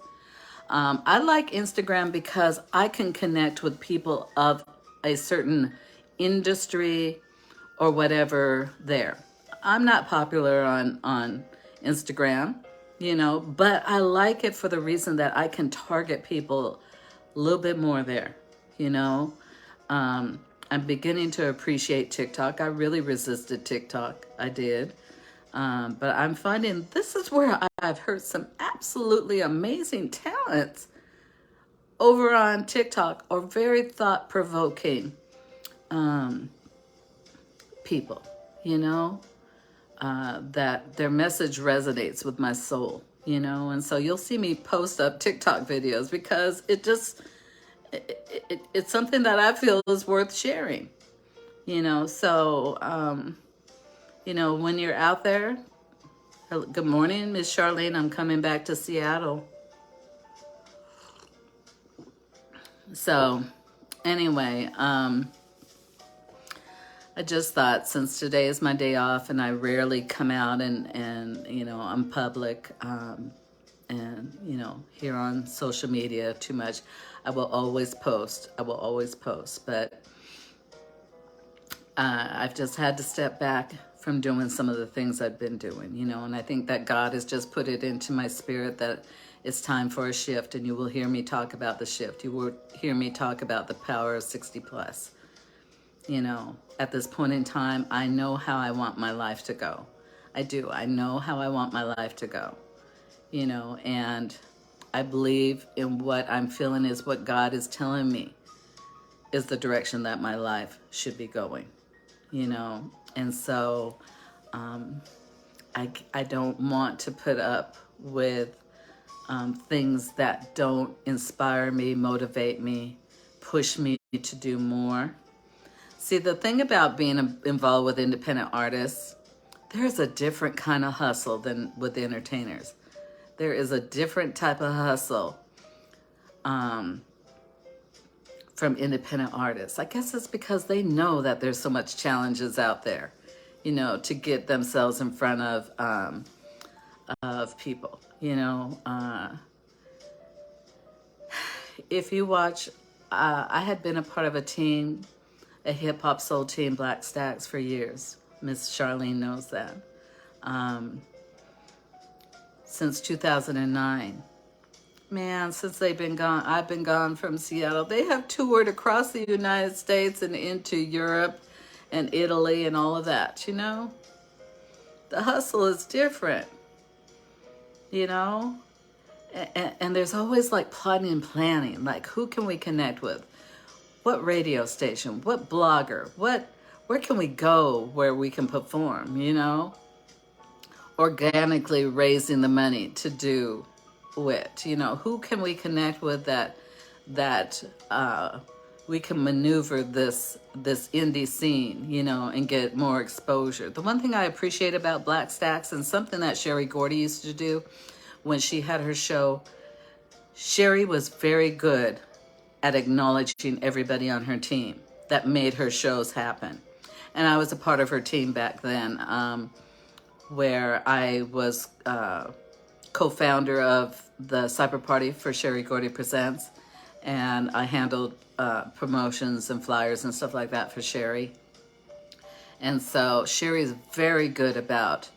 I like Instagram because I can connect with people of a certain industry or whatever there. I'm not popular on Instagram, you know, but I like it for the reason that I can target people a little bit more there, you know. I'm beginning to appreciate TikTok. I really resisted TikTok. I did. But I'm finding this is where I've heard some absolutely amazing talents over on TikTok, or very thought-provoking people, you know, that their message resonates with my soul, you know. And so you'll see me post up TikTok videos because it's something that I feel is worth sharing, you know. So, you know, when you're out there, good morning, Miss Charlene. I'm coming back to Seattle. So, anyway, I just thought since today is my day off and I rarely come out and you know, I'm public, and, you know, here on social media too much, I will always post. But I've just had to step back from doing some of the things I've been doing, you know, and I think that God has just put it into my spirit that it's time for a shift, and you will hear me talk about the shift. You will hear me talk about the power of 60 plus. You know, at this point in time, I know how I want my life to go. I do. I know how I want my life to go, you know, and I believe in what I'm feeling is what God is telling me is the direction that my life should be going, you know. And so I don't want to put up with things that don't inspire me, motivate me, push me to do more. See, the thing about being involved with independent artists, there's a different kind of hustle than with entertainers. There is a different type of hustle from independent artists. I guess it's because they know that there's so much challenges out there, you know, to get themselves in front of people, you know. if you watch, I had been a part of a team, a hip hop soul team, Black Stacks, for years. Miss Charlene knows that. Since 2009. Man, since they've been gone, I've been gone from Seattle. They have toured across the United States and into Europe and Italy and all of that, you know? The hustle is different, you know? And there's always like plotting and planning, like who can we connect with? What radio station? What blogger? Where can we go where we can perform, you know? Organically raising the money to do it, you know? Who can we connect with that we can maneuver this indie scene, you know, and get more exposure. The one thing I appreciate about Black Stacks, and something that Sherry Gordy used to do when she had her show, Sherry was very good at acknowledging everybody on her team that made her shows happen. And I was a part of her team back then, where I was co-founder of the Cyber Party for Sherry Gordy Presents, and I handled promotions and flyers and stuff like that for Sherry. And so Sherry is very good about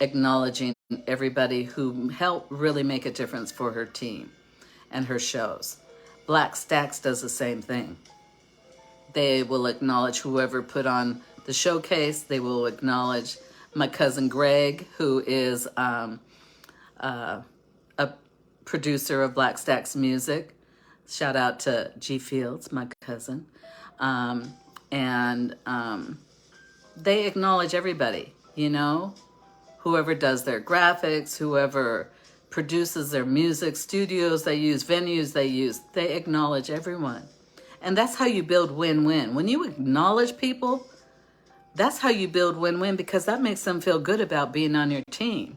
acknowledging everybody who helped really make a difference for her team and her shows. Black Stacks does the same thing. They will acknowledge whoever put on the showcase. They will acknowledge my cousin Greg, who is a producer of Black Stacks music. Shout out to G Fields, my cousin. They acknowledge everybody, you know, whoever does their graphics, whoever produces their music, studios they use, venues they use, they acknowledge everyone. And that's how you build win-win. When you acknowledge people, that's how you build win-win, because that makes them feel good about being on your team.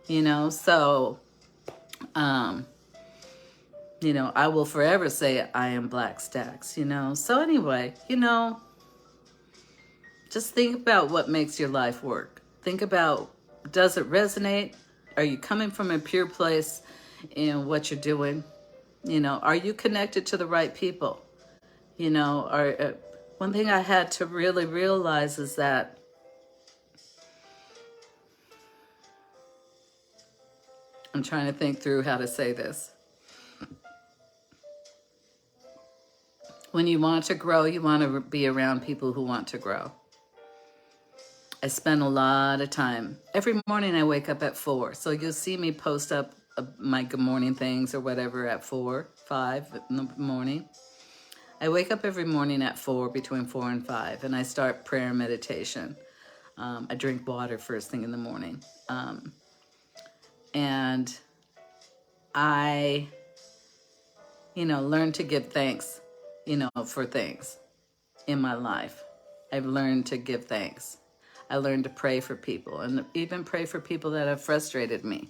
You know, so, you know, I will forever say I am Black Stacks, you know. So anyway, you know, just think about what makes your life work. Think about, does it resonate? Are you coming from a pure place in what you're doing? You know, are you connected to the right people? You know, one thing I had to really realize is that I'm trying to think through how to say this. When you want to grow, you want to be around people who want to grow. I spend a lot of time. Every morning I wake up at 4. So you'll see me post up my good morning things or whatever at 4, 5 in the morning. I wake up every morning at 4, between 4 and 5, and I start prayer and meditation. I drink water first thing in the morning. And I, you know, learn to give thanks, you know, for things in my life. I've learned to give thanks. I learned to pray for people, and even pray for people that have frustrated me.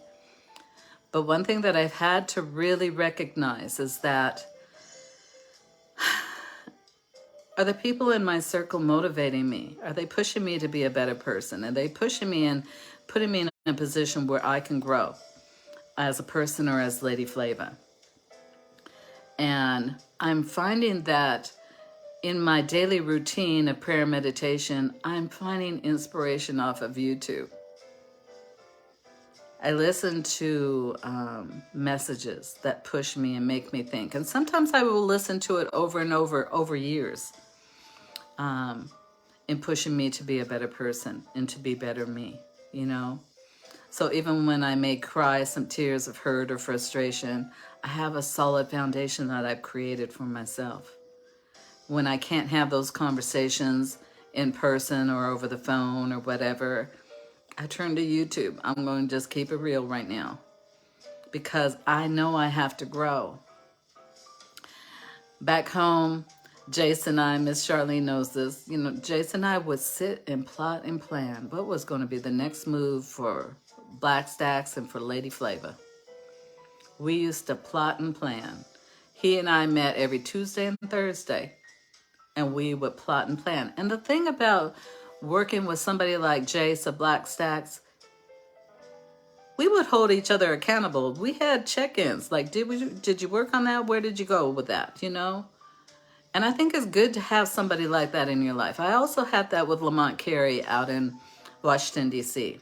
But one thing that I've had to really recognize is that, are the people in my circle motivating me? Are they pushing me to be a better person? Are they pushing me and putting me in a position where I can grow as a person or as Lady Flava? And I'm finding that in my daily routine of prayer and meditation, I'm finding inspiration off of YouTube. I listen to messages that push me and make me think. And sometimes I will listen to it over and over years, in pushing me to be a better person and to be better me, you know? So even when I may cry some tears of hurt or frustration, I have a solid foundation that I've created for myself. When I can't have those conversations in person or over the phone or whatever, I turn to YouTube. I'm going to just keep it real right now, because I know I have to grow. Back home, Jason and I, Miss Charlene knows this, you know, Jason and I would sit and plot and plan what was going to be the next move for Black Stacks and for Lady Flava. We used to plot and plan. He and I met every Tuesday and Thursday, and we would plot and plan. And the thing about working with somebody like Jace of Black Stacks, we would hold each other accountable. We had check-ins. Like, did you work on that? Where did you go with that? You know? And I think it's good to have somebody like that in your life. I also had that with Lamont Carey out in Washington, D.C.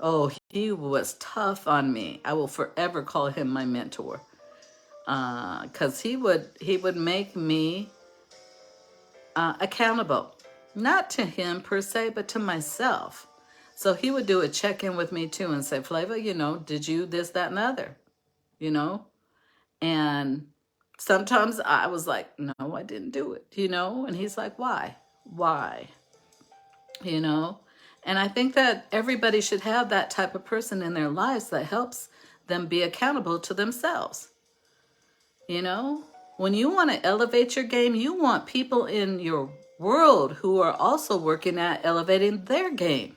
Oh, he was tough on me. I will forever call him my mentor. Because he would make me accountable. Not to him per se, but to myself. So he would do a check-in with me too and say, Flava, you know, did you this, that, and the other? You know? And sometimes I was like, no, I didn't do it, you know? And he's like, why? Why? You know? And I think that everybody should have that type of person in their lives that helps them be accountable to themselves. You know? When you want to elevate your game, you want people in your world who are also working at elevating their game.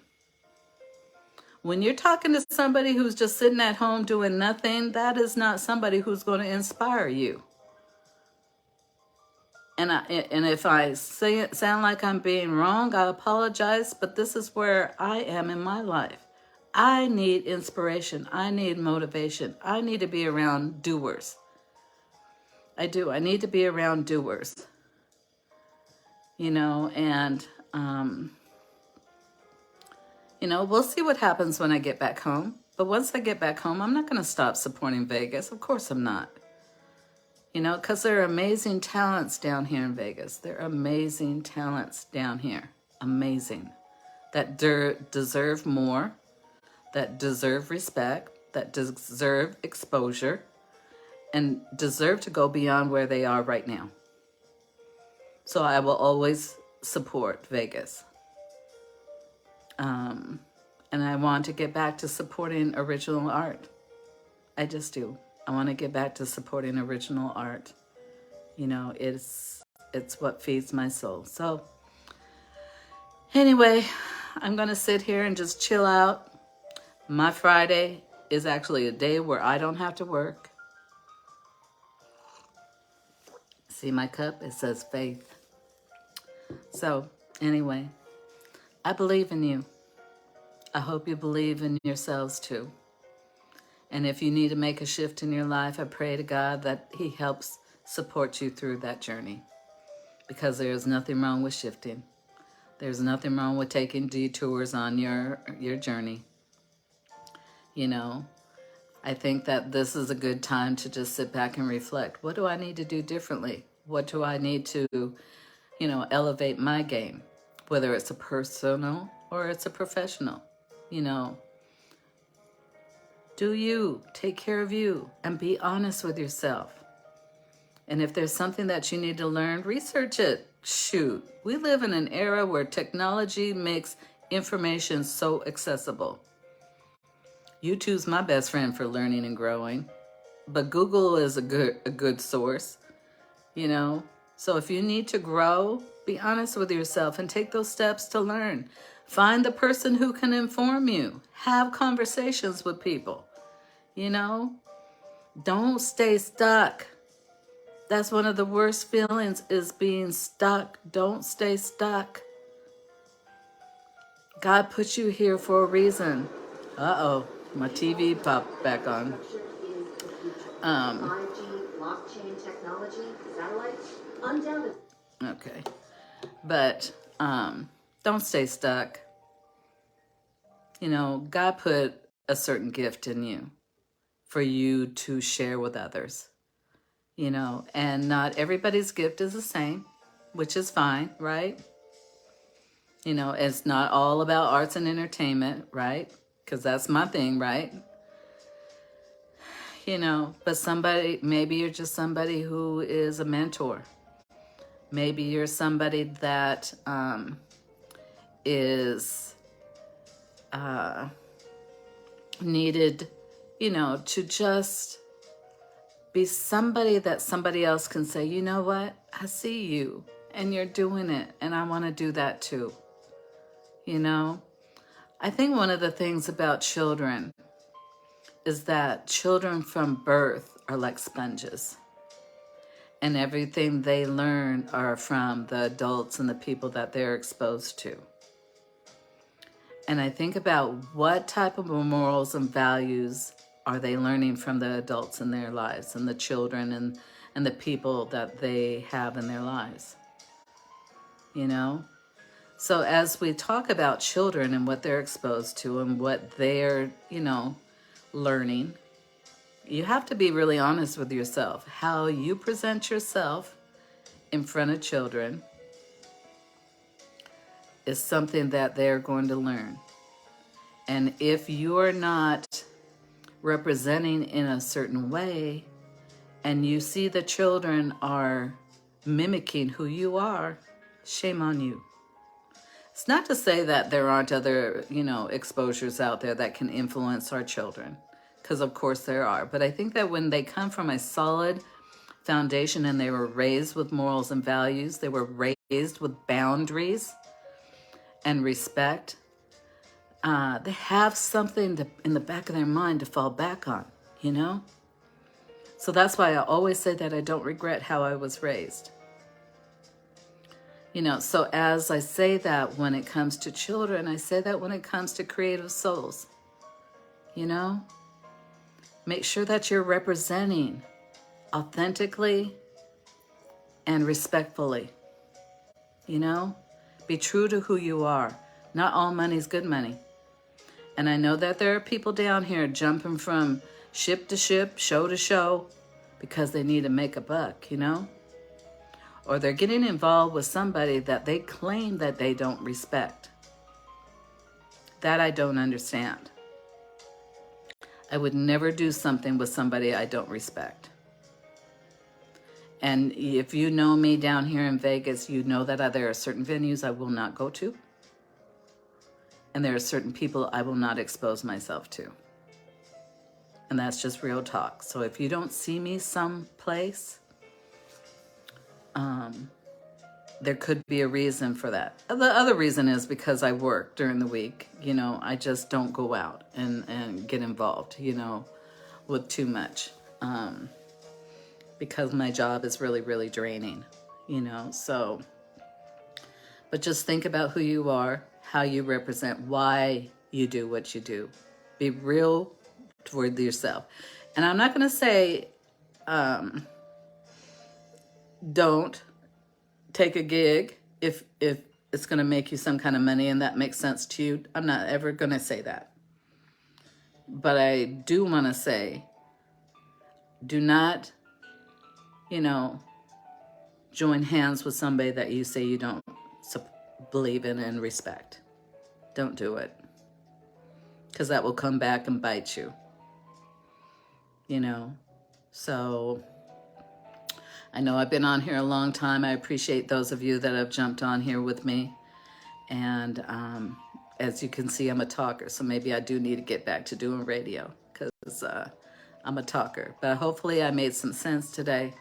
When you're talking to somebody who's just sitting at home doing nothing, that is not somebody who's going to inspire you. And if I sound like I'm being wrong, I apologize, but this is where I am in my life. I need inspiration. I need motivation. I need to be around doers. I do. I need to be around doers. You know, and, you know, we'll see what happens when I get back home. But once I get back home, I'm not going to stop supporting Vegas. Of course I'm not. You know, because there are amazing talents down here in Vegas. There are amazing talents down here. Amazing. That deserve more, that deserve respect, that deserve exposure, and deserve to go beyond where they are right now. So I will always support Vegas. And I want to get back to supporting original art. I just do. I want to get back to supporting original art. You know, it's what feeds my soul. So anyway, I'm going to sit here and just chill out. My Friday is actually a day where I don't have to work. See my cup? It says faith. So anyway, I believe in you. I hope you believe in yourselves too. And if you need to make a shift in your life, I pray to God that He helps support you through that journey. Because there is nothing wrong with shifting. There's nothing wrong with taking detours on your journey. You know, I think that this is a good time to just sit back and reflect. What do I need to do differently? What do I need to, you know, elevate my game? Whether it's a personal or it's a professional, you know. Do you take care of you and be honest with yourself. And if there's something that you need to learn, research it. Shoot, we live in an era where technology makes information so accessible. YouTube's my best friend for learning and growing, but Google is a good source, you know. So if you need to grow, be honest with yourself and take those steps to learn. Find the person who can inform you. Have conversations with people, you know. Don't stay stuck. That's one of the worst feelings, is being stuck. Don't stay stuck. God put you here for a reason. Uh-oh, my TV popped back on. 5G blockchain technology, satellites, undoubtedly. Okay, but don't stay stuck. You know, God put a certain gift in you for you to share with others. You know, and not everybody's gift is the same, which is fine, right? You know, it's not all about arts and entertainment, right? Because that's my thing, right? You know, but maybe you're just somebody who is a mentor. Maybe you're somebody that is needed, you know, to just be somebody that somebody else can say, you know what, I see you and you're doing it and I want to do that too. You know, I think one of the things about children is that children from birth are like sponges. And everything they learn are from the adults and the people that they're exposed to. And I think about what type of morals and values are they learning from the adults in their lives and the children and the people that they have in their lives, you know? So as we talk about children and what they're exposed to and what they're, learning, you have to be really honest with yourself. How you present yourself in front of children is something that they're going to learn. And if you're not representing in a certain way and you see the children are mimicking who you are, shame on you. It's not to say that there aren't other, exposures out there that can influence our children, because of course there are. But I think that when they come from a solid foundation and they were raised with morals and values, they were raised with boundaries and respect, they have something in the back of their mind to fall back on, So that's why I always say that I don't regret how I was raised. So as I say that when it comes to children, I say that when it comes to creative souls, make sure that you're representing authentically and respectfully, be true to who you are. Not all money's good money. And I know that there are people down here jumping from ship to ship, show to show, because they need to make a buck, Or they're getting involved with somebody that they claim that they don't respect. That I don't understand. I would never do something with somebody I don't respect. And if you know me down here in Vegas, you know that there are certain venues I will not go to. And there are certain people I will not expose myself to. And that's just real talk. So if you don't see me someplace, there could be a reason for that. The other reason is because I work during the week. I just don't go out and get involved, with too much. Because my job is really, really draining, So, but just think about who you are, how you represent, why you do what you do. Be real toward yourself. And I'm not going to say don't take a gig if it's going to make you some kind of money and that makes sense to you. I'm not ever going to say that. But I do want to say, do not, join hands with somebody that you say you don't believe in and respect. Don't do it. Because that will come back and bite you. So I know I've been on here a long time. I appreciate those of you that have jumped on here with me. And as you can see, I'm a talker. So maybe I do need to get back to doing radio because I'm a talker. But hopefully I made some sense today.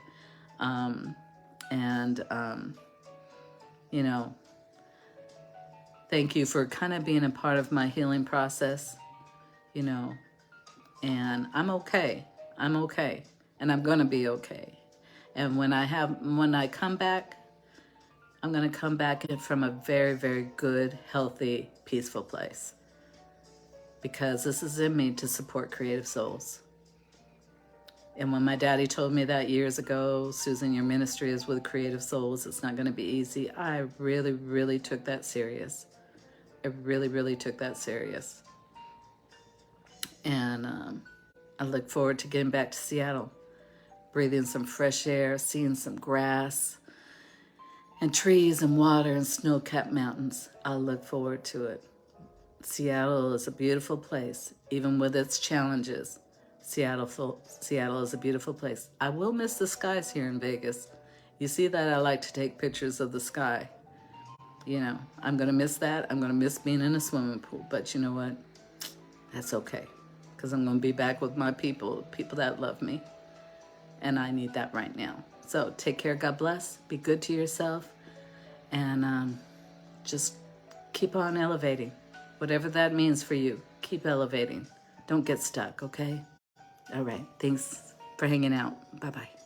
Thank you for kind of being a part of my healing process, and I'm okay. I'm okay. And I'm going to be okay. And when I come back, I'm going to come back from a very, very good, healthy, peaceful place. Because this is in me to support creative souls. And when my daddy told me that years ago, Susan, your ministry is with creative souls, it's not going to be easy, I really, really took that serious. I really, really took that serious. And I look forward to getting back to Seattle, breathing some fresh air, seeing some grass and trees and water and snow-capped mountains. I look forward to it. Seattle is a beautiful place, even with its challenges. Seattle is a beautiful place. I will miss the skies here in Vegas. You see that I like to take pictures of the sky. I'm going to miss that. I'm going to miss being in a swimming pool. But you know what? That's okay. Because I'm going to be back with my people that love me. And I need that right now. So take care. God bless. Be good to yourself. And just keep on elevating. Whatever that means for you, keep elevating. Don't get stuck, okay? All right. Thanks for hanging out. Bye-bye.